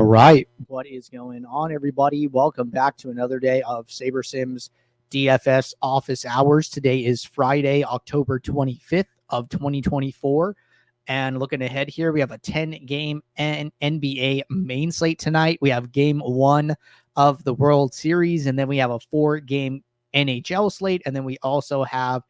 All right. What is going on, everybody? Welcome back to another day of SaberSim's DFS office hours. Today is Friday, October 25th of 2024. And looking ahead here, we have a 10-game NBA main slate tonight. We have game 1 of the World Series, and then we have a 4-game NHL slate, and then we also have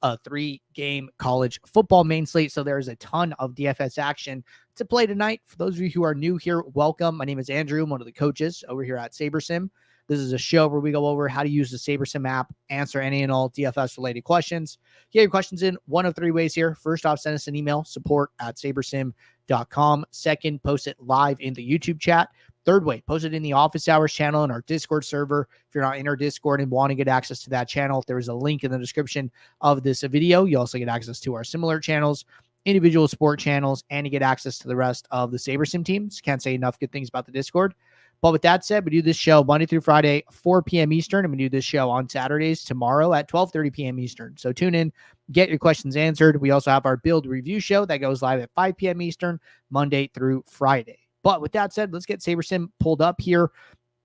a 3-game college football main slate. So there's a ton of DFS action to play tonight. For those of you who are new here, welcome. My name is Andrew. I'm one of the coaches over here at SaberSim. This is a show where we go over how to use the SaberSim app, answer any and all DFS related questions. Get your questions in one of 3 ways here. First off, send us an email, support@sabersim.com. Second, post it live in the YouTube chat. Third way, post it in the office hours channel in our Discord server. If you're not in our Discord and want to get access to that channel, there is a link in the description of this video. You also get access to our similar channels, individual sport channels, and you get access to the rest of the SaberSim teams. Can't say enough good things about the Discord. But with that said, we do this show Monday through Friday, 4 p.m. Eastern, and we do this show on Saturdays tomorrow at 12:30 p.m. Eastern. So tune in, get your questions answered. We also have our build review show that goes live at 5 p.m. Eastern, Monday through Friday. But with that said, let's get SaberSim pulled up here,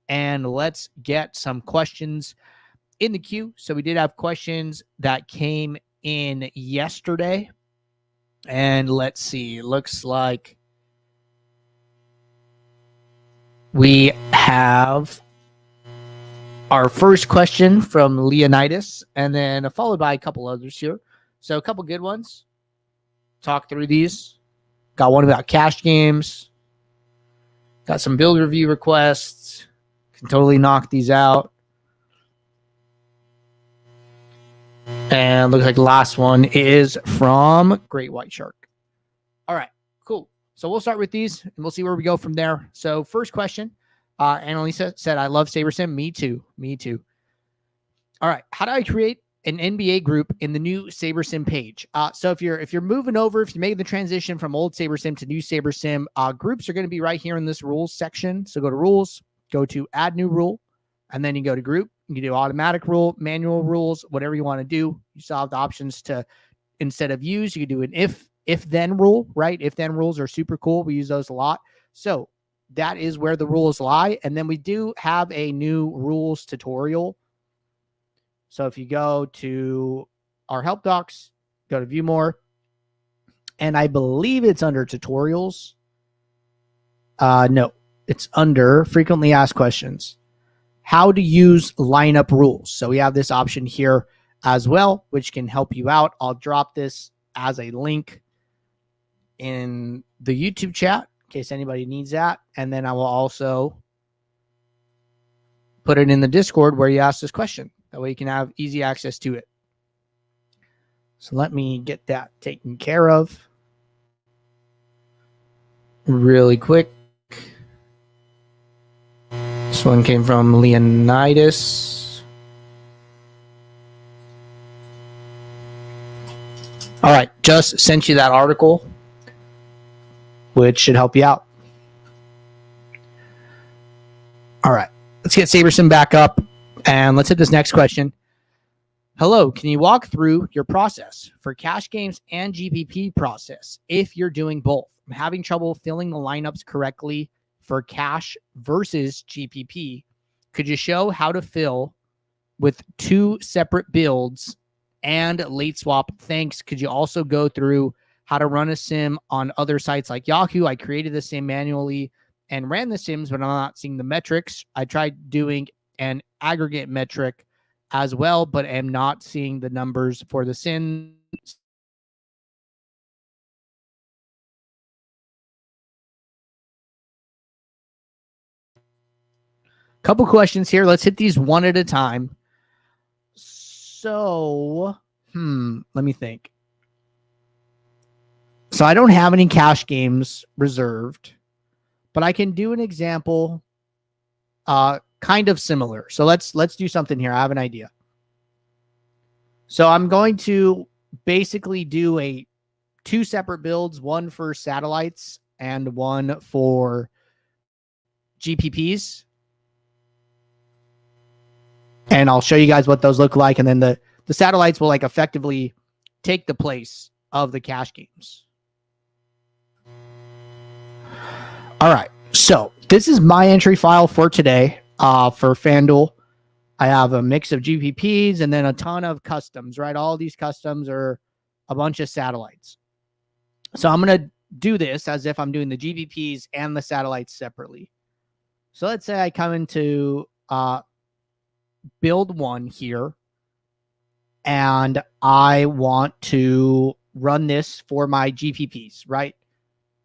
and let's get some questions in the queue. So we did have questions that came in yesterday. And let's see, looks like we have our first question from Leonidas, and then followed by a couple others here. So a couple good ones. Talk through these. Got one about cash games. Got some build review requests. Can totally knock these out. And looks like the last one is from Great White Shark. All right, cool. So we'll start with these, and we'll see where we go from there. So first question, Annalisa said, I love SaberSim. Me too. Me too. All right, how do I create an NBA group in the new SaberSim page? So if you're moving over, if you make the transition from old SaberSim to new SaberSim, groups are going to be right here in this rules section. So go to rules, go to add new rule, and then you go to group. You can do automatic rule, manual rules, whatever you want to do. You still have the options to, instead of use, you can do an if-then rule, right? If-then rules are super cool. We use those a lot. So that is where the rules lie. And then we do have a new rules tutorial. So if you go to our help docs, go to view more, and I believe it's under tutorials. No, it's under frequently asked questions. How to use lineup rules. So we have this option here as well, which can help you out. I'll drop this as a link in the YouTube chat in case anybody needs that. And then I will also put it in the Discord where you ask this question. That way you can have easy access to it. So let me get that taken care of really quick. This one came from Leonidas. All right, just sent you that article, which should help you out. All right, let's get SaberSim back up, and let's hit this next question. Hello, can you walk through your process for cash games and GPP process if you're doing both? I'm having trouble filling the lineups correctly for cash versus GPP. Could you show how to fill with 2 separate builds and late swap? Thanks. Could you also go through how to run a sim on other sites like Yahoo? I created the sim manually and ran the sims, but I'm not seeing the metrics. I tried doing an aggregate metric as well, but am not seeing the numbers for the sims. Couple questions here. Let's hit these one at a time. So, let me think. So I don't have any cash games reserved, but I can do an example kind of similar. So let's do something here. I have an idea. So I'm going to basically do 2 separate builds, one for satellites and one for GPPs. And I'll show you guys what those look like. And then the satellites will like effectively take the place of the cash games. All right. So this is my entry file for today for FanDuel. I have a mix of GPPs and then a ton of customs, right? All these customs are a bunch of satellites. So I'm going to do this as if I'm doing the GPPs and the satellites separately. So let's say I come into build one here, and I want to run this for my GPPs, right?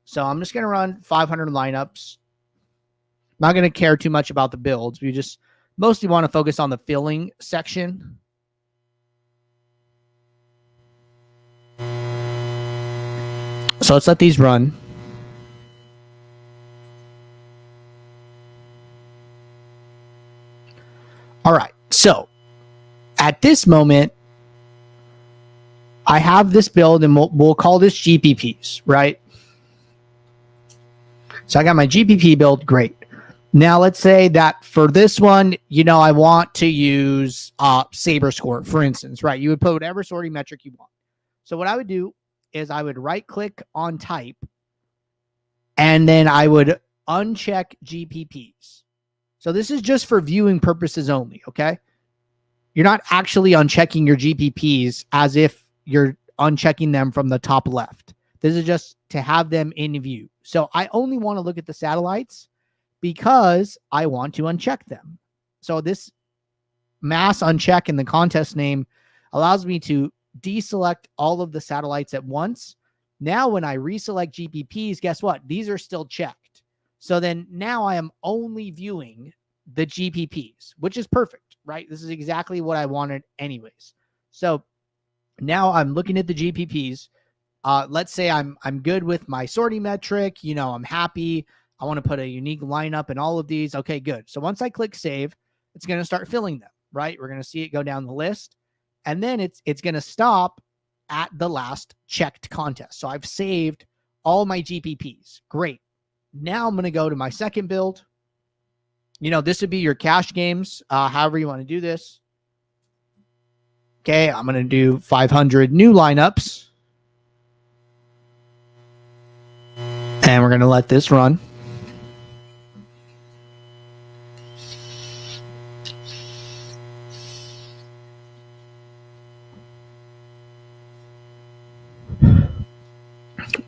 So I'm just going to run 500 lineups. Not going to care too much about the builds. We just mostly want to focus on the filling section. So let's let these run. All right. So at this moment, I have this build, and we'll call this GPPs, right? So I got my GPP build. Great. Now let's say that for this one, I want to use SaberScore, for instance, right? You would put whatever sorting metric you want. So what I would do is I would right click on type, and then I would uncheck GPPs. So this is just for viewing purposes only, okay? You're not actually unchecking your GPPs as if you're unchecking them from the top left. This is just to have them in view. So I only want to look at the satellites because I want to uncheck them. So this mass uncheck in the contest name allows me to deselect all of the satellites at once. Now, when I reselect GPPs, guess what? These are still checked. So then now I am only viewing the GPPs, which is perfect, right? This is exactly what I wanted anyways. So now I'm looking at the GPPs. Let's say I'm good with my sorting metric. I'm happy. I want to put a unique lineup in all of these. Okay, good. So once I click save, it's going to start filling them, right? We're going to see it go down the list. And then it's going to stop at the last checked contest. So I've saved all my GPPs. Great. Now I'm going to go to my second build. This would be your cash games, however you want to do this. Okay, I'm going to do 500 new lineups. And we're going to let this run.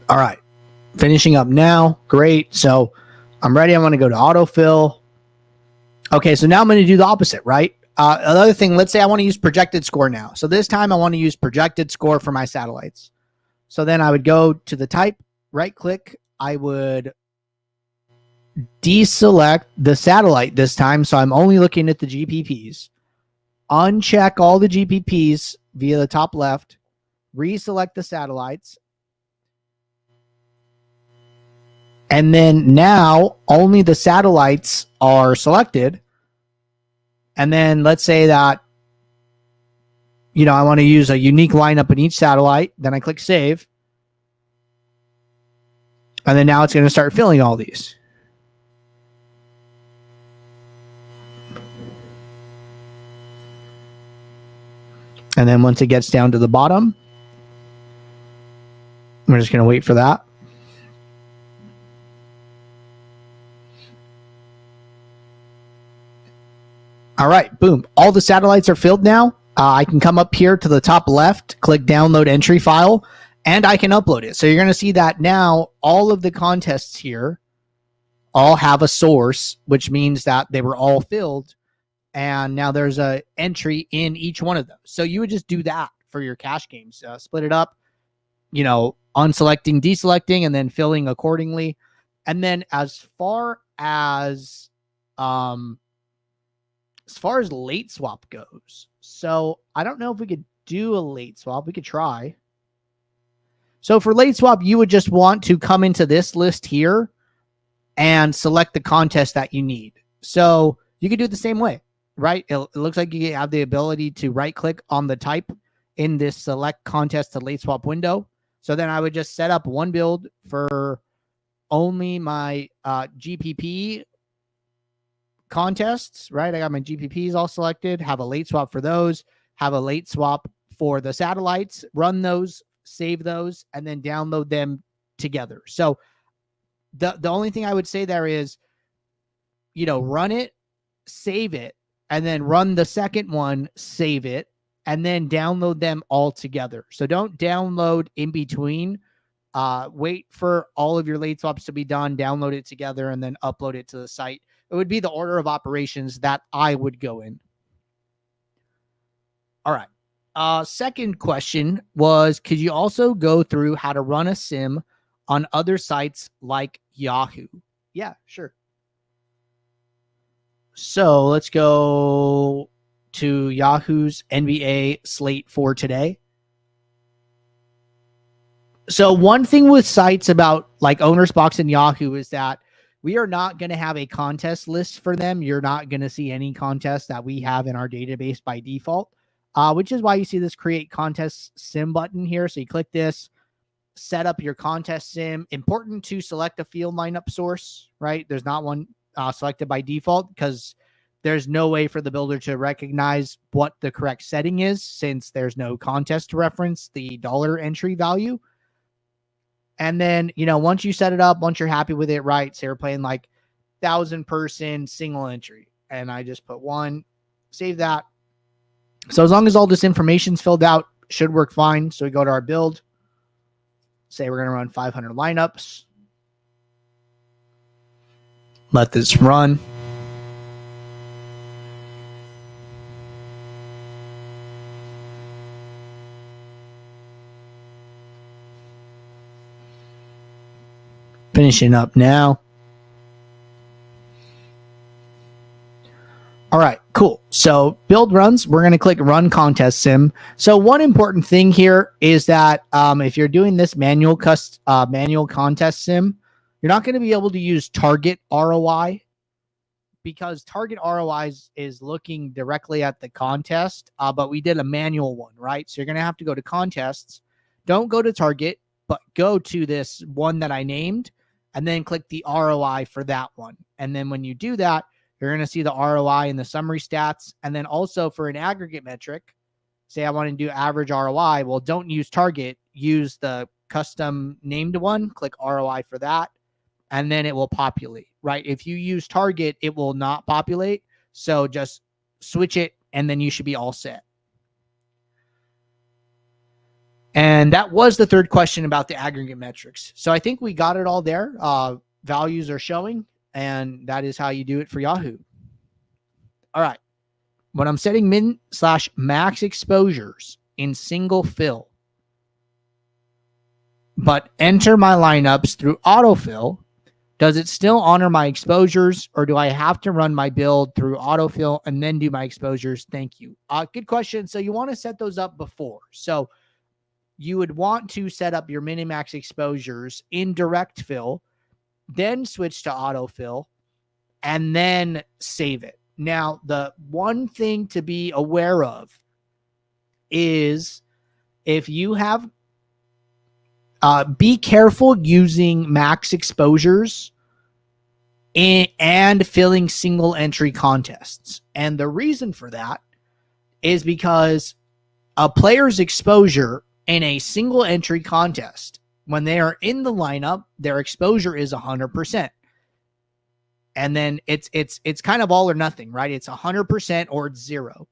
All right, finishing up now. Great. So I'm ready. I want to go to autofill. Okay, so now I'm going to do the opposite, right? Another thing, let's say I want to use projected score now. So this time I want to use projected score for my satellites. So then I would go to the type, right click. I would deselect the satellite this time. So I'm only looking at the GPPs. Uncheck all the GPPs via the top left. Reselect the satellites. And then now only the satellites are selected. And then let's say that, I want to use a unique lineup in each satellite. Then I click save. And then now it's going to start filling all these. And then once it gets down to the bottom, we're just going to wait for that. All right, boom. All the satellites are filled now. I can come up here to the top left, click download entry file, and I can upload it. So you're going to see that now all of the contests here all have a source, which means that they were all filled. And now there's an entry in each one of those. So you would just do that for your cash games. Split it up, unselecting, deselecting, and then filling accordingly. And then as far as late swap goes, so I don't know if we could do a late swap. We could try. So for late swap, you would just want to come into this list here and select the contest that you need. So you could do it the same way, right? It looks like you have the ability to right click on the type in this select contest to late swap window. So then I would just set up one build for only my GPP contests, right? I got my GPPs all selected, have a late swap for those, have a late swap for the satellites, run those, save those, and then download them together. So the only thing I would say there is run it, save it, and then run the second one, save it, and then download them all together. So don't download in between. Wait for all of your late swaps to be done, download it together, and then upload it to the site. It would be the order of operations that I would go in. All right. Second question was, could you also go through how to run a sim on other sites like Yahoo? Yeah, sure. So let's go to Yahoo's NBA slate for today. So one thing with sites about like Owner's Box and Yahoo is that we are not going to have a contest list for them. You're not going to see any contests that we have in our database by default, which is why you see this create contest sim button here. So you click this, set up your contest sim. Important to select a field lineup source, right? There's not one selected by default because there's no way for the builder to recognize what the correct setting is since there's no contest to reference the dollar entry value. And then, once you set it up, once you're happy with it, right? Say we're playing like 1,000-person single entry. And I just put 1, save that. So as long as all this information's filled out, should work fine. So we go to our build. Say we're going to run 500 lineups. Let this run. Finishing up now. All right, cool. So build runs, we're going to click run contest sim. So one important thing here is that if you're doing this manual contest sim, you're not going to be able to use target ROI because target ROI is looking directly at the contest, but we did a manual one, right? So you're going to have to go to contests. Don't go to target, but go to this one that I named and then click the ROI for that one. And then when you do that, you're going to see the ROI in the summary stats. And then also for an aggregate metric, say I want to do average ROI. Well, don't use target, use the custom named one, click ROI for that. And then it will populate, right? If you use target, it will not populate. So just switch it and then you should be all set. And that was the third question about the aggregate metrics. So I think we got it all there. Values are showing, and that is how you do it for Yahoo. All right. When I'm setting min/max exposures in single fill, but enter my lineups through autofill, does it still honor my exposures, or do I have to run my build through autofill and then do my exposures? Thank you. Good question. So you want to set those up before. So you would want to set up your minimax exposures in direct fill, then switch to autofill, and then save it. Now, the one thing to be aware of is if you have, be careful using max exposures and filling single entry contests. And the reason for that is because a player's exposure in a single entry contest, when they are in the lineup, their exposure is 100%. And then it's kind of all or nothing, right? It's 100% or it's 0.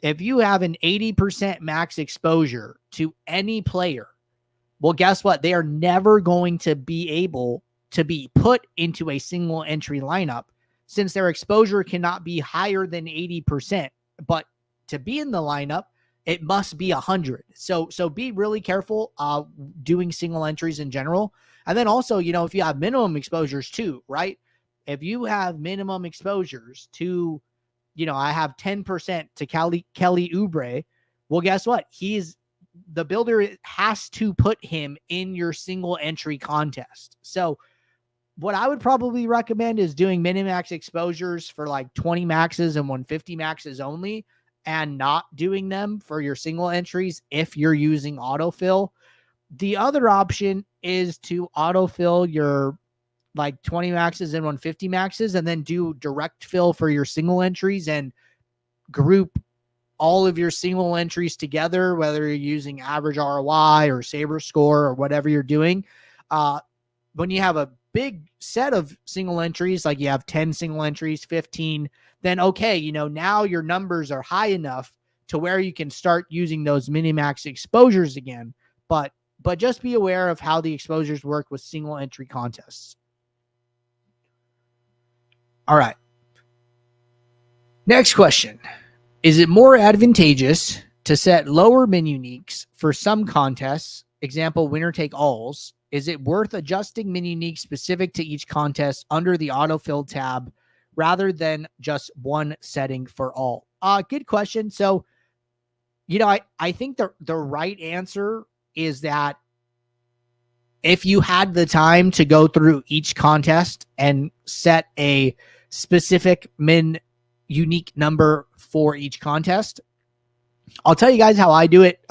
If you have an 80% max exposure to any player, well, guess what? They are never going to be able to be put into a single entry lineup since their exposure cannot be higher than 80%. But to be in the lineup, it must be 100. So be really careful doing single entries in general. And then also, if you have minimum exposures too, right? If you have minimum exposures to, I have 10% to Kelly Oubre, well, guess what? The builder has to put him in your single entry contest. So what I would probably recommend is doing minimax exposures for like 20 maxes and 150 maxes only, and not doing them for your single entries if you're using autofill. The other option is to autofill your like 20 maxes and 150 maxes and then do direct fill for your single entries and group all of your single entries together, whether you're using average ROI or Saber score or whatever you're doing. When you have a big set of single entries, like you have 10 single entries, 15, then okay, now your numbers are high enough to where you can start using those minimax exposures again. But just be aware of how the exposures work with single entry contests. All right. Next question. Is it more advantageous to set lower min uniques for some contests, example, winner take alls? Is it worth adjusting min uniques specific to each contest under the autofill tab rather than just one setting for all? Good question. So, I think the right answer is that if you had the time to go through each contest and set a specific min unique number for each contest, I'll tell you guys how I do it,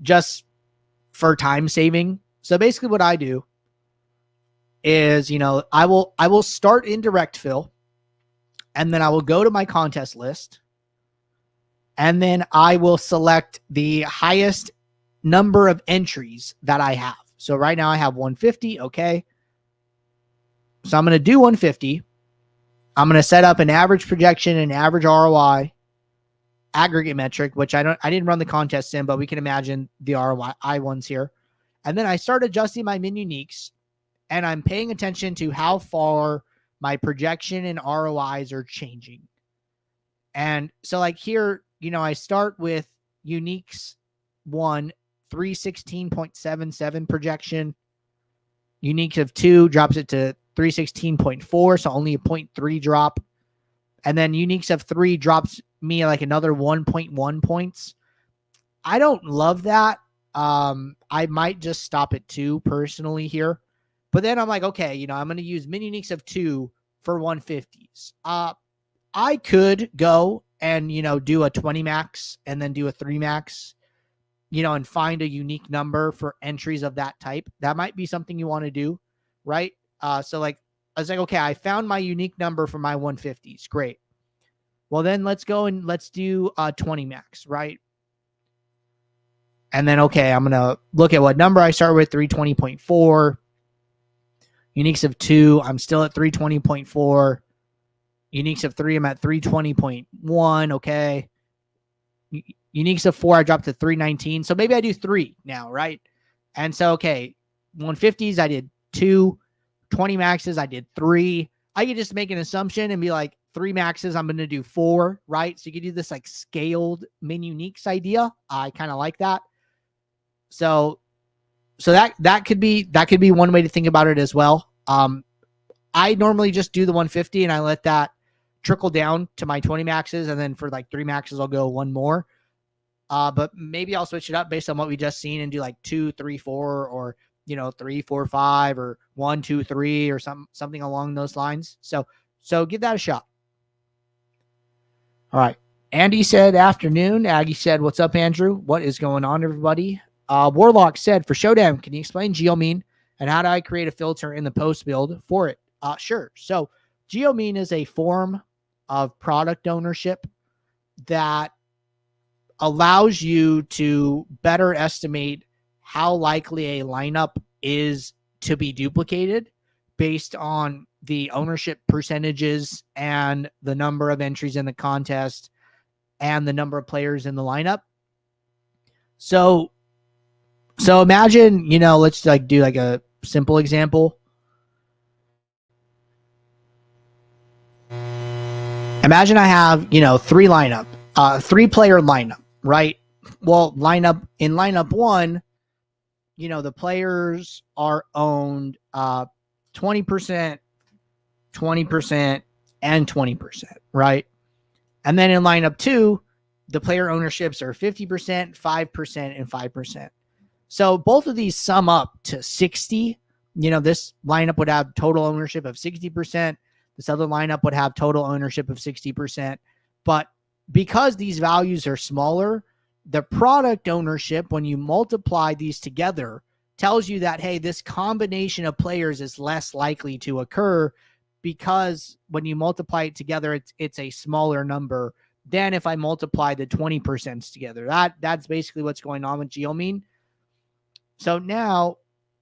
just for time saving. So basically what I do is, I will start in direct fill, and then I will go to my contest list, and then I will select the highest number of entries that I have. So right now I have 150. Okay. So I'm going to do 150. I'm going to set up an average projection and average ROI aggregate metric, which I didn't run the contest sim, but we can imagine the ROI ones here. And then I start adjusting my min uniques, and I'm paying attention to how far my projection and ROIs are changing. And so like here, I start with uniques 1, 316.77 projection. Uniques of 2 drops it to 316.4, so only a 0.3 drop. And then uniques of 3 drops me like another 1.1 points. I don't love that. I might just stop at 2 personally here. But then I'm like, okay, I'm going to use min uniques of 2 for 150s. I could go and, do a 20 max and then do a 3 max, and find a unique number for entries of that type. That might be something you want to do, right? So like, I was like, okay, I found my unique number for my 150s. Great. Well, then let's go and let's do 20 max, right? And then, okay, I'm going to look at what number I start with, 320.4. Uniques of 2, I'm still at 320.4. Uniques of 3, I'm at 320.1. Okay. Uniques of 4, I dropped to 319. So maybe I do 3 now, right? And so, okay, 150s, I did 2. 20 maxes, I did 3. I could just make an assumption and be like, 3 maxes, I'm going to do 4, right? So you could do this like scaled min uniques idea. I kind of like that. So that could be one way to think about it as well. I normally just do the 150 and I let that trickle down to my 20 maxes, and then for like 3 maxes, I'll go 1 more. But maybe I'll switch it up based on what we just seen and do like 2, 3, 4, or 3, 4, 5, or 1, 2, 3, or something along those lines. So give that a shot. All right. Andy said afternoon. Aggie said, what's up, Andrew? What is going on, everybody? Warlock said, for Showdown, can you explain geomean and how do I create a filter in the post build for it? Sure. So geomean is a form of product ownership that allows you to better estimate how likely a lineup is to be duplicated based on the ownership percentages and the number of entries in the contest and the number of players in the lineup. So imagine, let's like do like a simple example. Imagine I have, 3 player lineup, right? Well, in lineup 1, the players are owned 20%, 20%, and 20%, right? And then in lineup 2, the player ownerships are 50%, 5%, and 5%. So both of these sum up to 60. This lineup would have total ownership of 60%. This other lineup would have total ownership of 60%. But because these values are smaller, the product ownership, when you multiply these together, tells you that, hey, this combination of players is less likely to occur because when you multiply it together, it's a smaller number than if I multiply the 20% together. That's basically what's going on with geomean. So now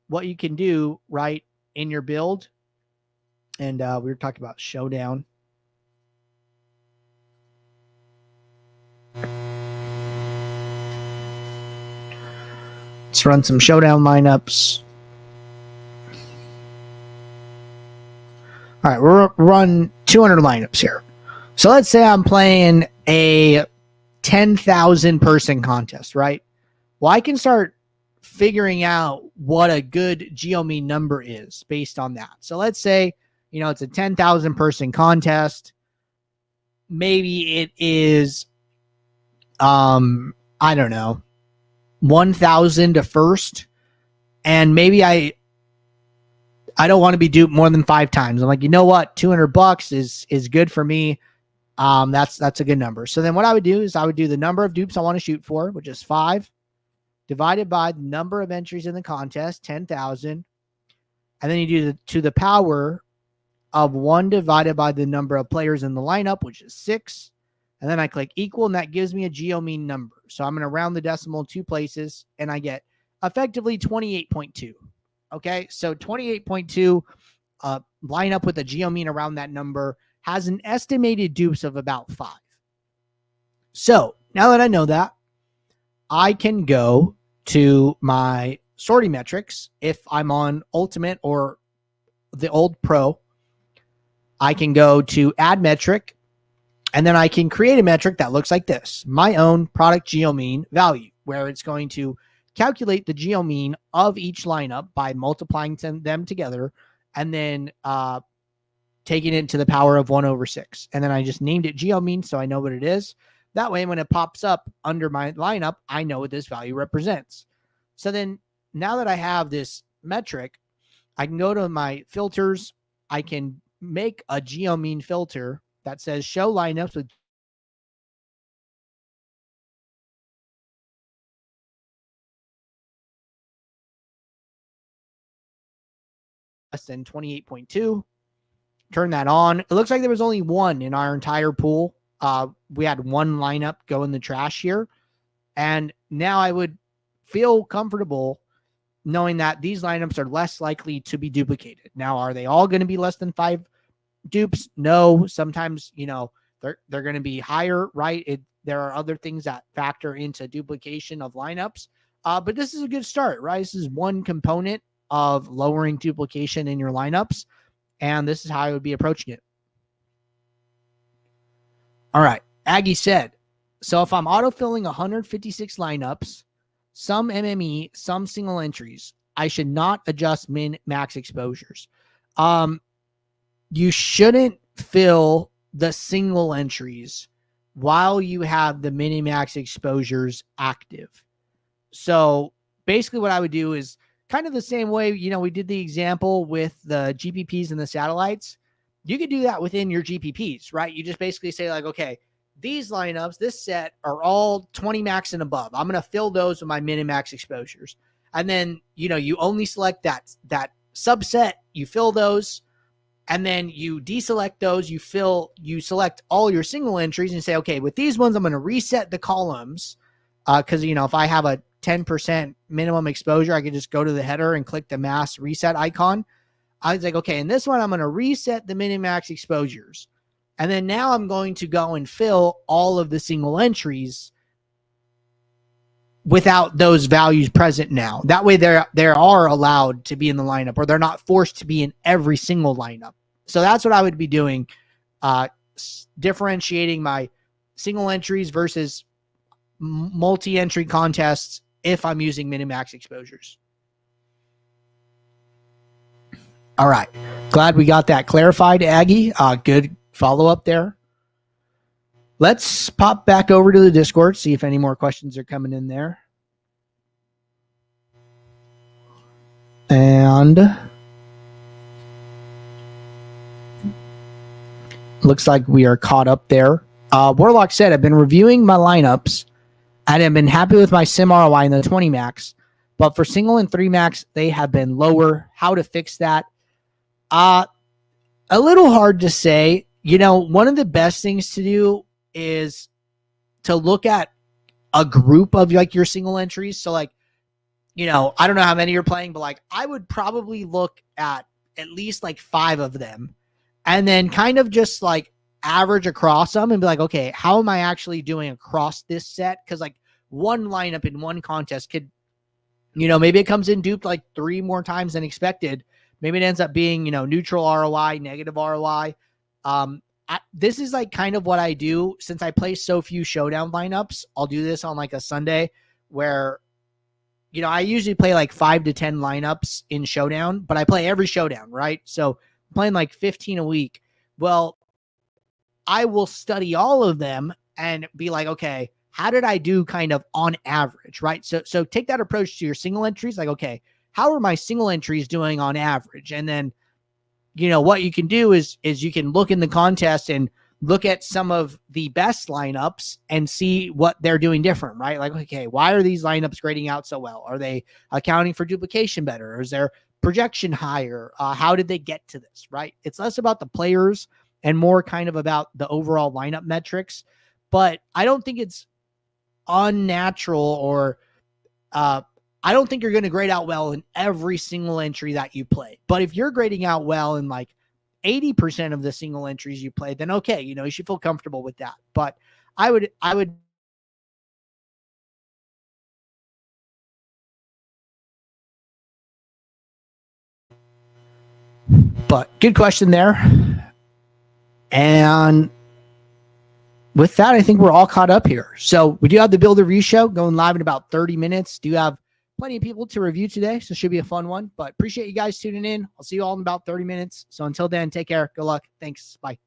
what you can do, right, in your build. And we were talking about showdown. Let's run some showdown lineups. All right, we'll run 200 lineups here. So let's say I'm playing a 10,000 person contest, right? Well, I can start figuring out what a good geomean number is based on that. So let's say, it's a 10,000 person contest. Maybe it is, I don't know, 1,000 to first. And maybe I don't want to be duped more than 5 times. I'm like, you know what? $200 is good for me. That's a good number. So then what I would do is I would do the number of dupes I want to shoot for, which is 5, divided by the number of entries in the contest, 10,000. And then you do to the power of 1 divided by the number of players in the lineup, which is 6. And then I click equal, and that gives me a geomean number. So I'm going to round the decimal 2 places, and I get effectively 28.2. Okay, so 28.2 line up with a geomean around that number, has an estimated dupes of about 5. So now that I know that, I can go to my sorting metrics. If I'm on Ultimate or the old Pro, I can go to add metric, and then I can create a metric that looks like this: my own product geomean value, where it's going to calculate the geomean of each lineup by multiplying them together and then taking it to the power of 1/6. And then I just named it geomean so I know what it is. That way, when it pops up under my lineup, I know what this value represents. So then now that I have this metric, I can go to my filters. I can make a geomean filter that says show lineups with less than 28.2. Turn that on. It looks like there was only one in our entire pool. We had one lineup go in the trash here. And now I would feel comfortable knowing that these lineups are less likely to be duplicated. Now, are they all going to be less than 5 dupes? No. Sometimes, they're going to be higher, right? There are other things that factor into duplication of lineups. But this is a good start, right? This is one component of lowering duplication in your lineups. And this is how I would be approaching it. All right. Aggie said, so if I'm autofilling 156 lineups, some MME, some single entries, I should not adjust min max exposures. You shouldn't fill the single entries while you have the min max exposures active. So basically what I would do is kind of the same way, we did the example with the GPPs and the satellites. You could do that within your GPPs, right? You just basically say like, okay, these lineups, this set are all 20 max and above. I'm going to fill those with my min and max exposures. And then, you only select that subset, you fill those, and then you deselect those, you select all your single entries and say, okay, with these ones, I'm going to reset the columns. Cause if I have a 10% minimum exposure, I could just go to the header and click the mass reset icon. I was like, okay, in this one, I'm going to reset the min and max exposures. And then now I'm going to go and fill all of the single entries without those values present now. That way they are allowed to be in the lineup, or they're not forced to be in every single lineup. So that's what I would be doing, differentiating my single entries versus multi-entry contests if I'm using min and max exposures. All right. Glad we got that clarified, Aggie. Good follow-up there. Let's pop back over to the Discord, see if any more questions are coming in there. And looks like we are caught up there. Warlock said, I've been reviewing my lineups and have been happy with my sim ROI in the 20 max, but for single and 3 max, they have been lower. How to fix that? A little hard to say. One of the best things to do is to look at a group of like your single entries. So like, I don't know how many you're playing, but like I would probably look at at least like 5 of them, and then kind of just like average across them and be like, okay, how am I actually doing across this set? Because like one lineup in one contest could, maybe it comes in duped like 3 more times than expected. Maybe it ends up being, neutral ROI, negative ROI. This is like kind of what I do since I play so few showdown lineups. I'll do this on like a Sunday where, I usually play like 5 to 10 lineups in showdown, but I play every showdown, right? So I'm playing like 15 a week. Well, I will study all of them and be like, okay, how did I do kind of on average, right? So take that approach to your single entries. Like, okay, how are my single entries doing on average? And then, what you can do is you can look in the contest and look at some of the best lineups and see what they're doing different, right? Like, okay, why are these lineups grading out so well? Are they accounting for duplication better? Or is their projection higher? How did they get to this, right? It's less about the players and more kind of about the overall lineup metrics. But I don't think it's unnatural or I don't think you're going to grade out well in every single entry that you play. But if you're grading out well in like 80% of the single entries you play, then okay, you should feel comfortable with that. But I would but good question there. And with that, I think we're all caught up here. So we do have the Build Review show going live in about 30 minutes. Do have plenty of people to review today, so it should be a fun one. But appreciate you guys tuning in. I'll see you all in about 30 minutes. So until then, take care. Good luck. Thanks. Bye.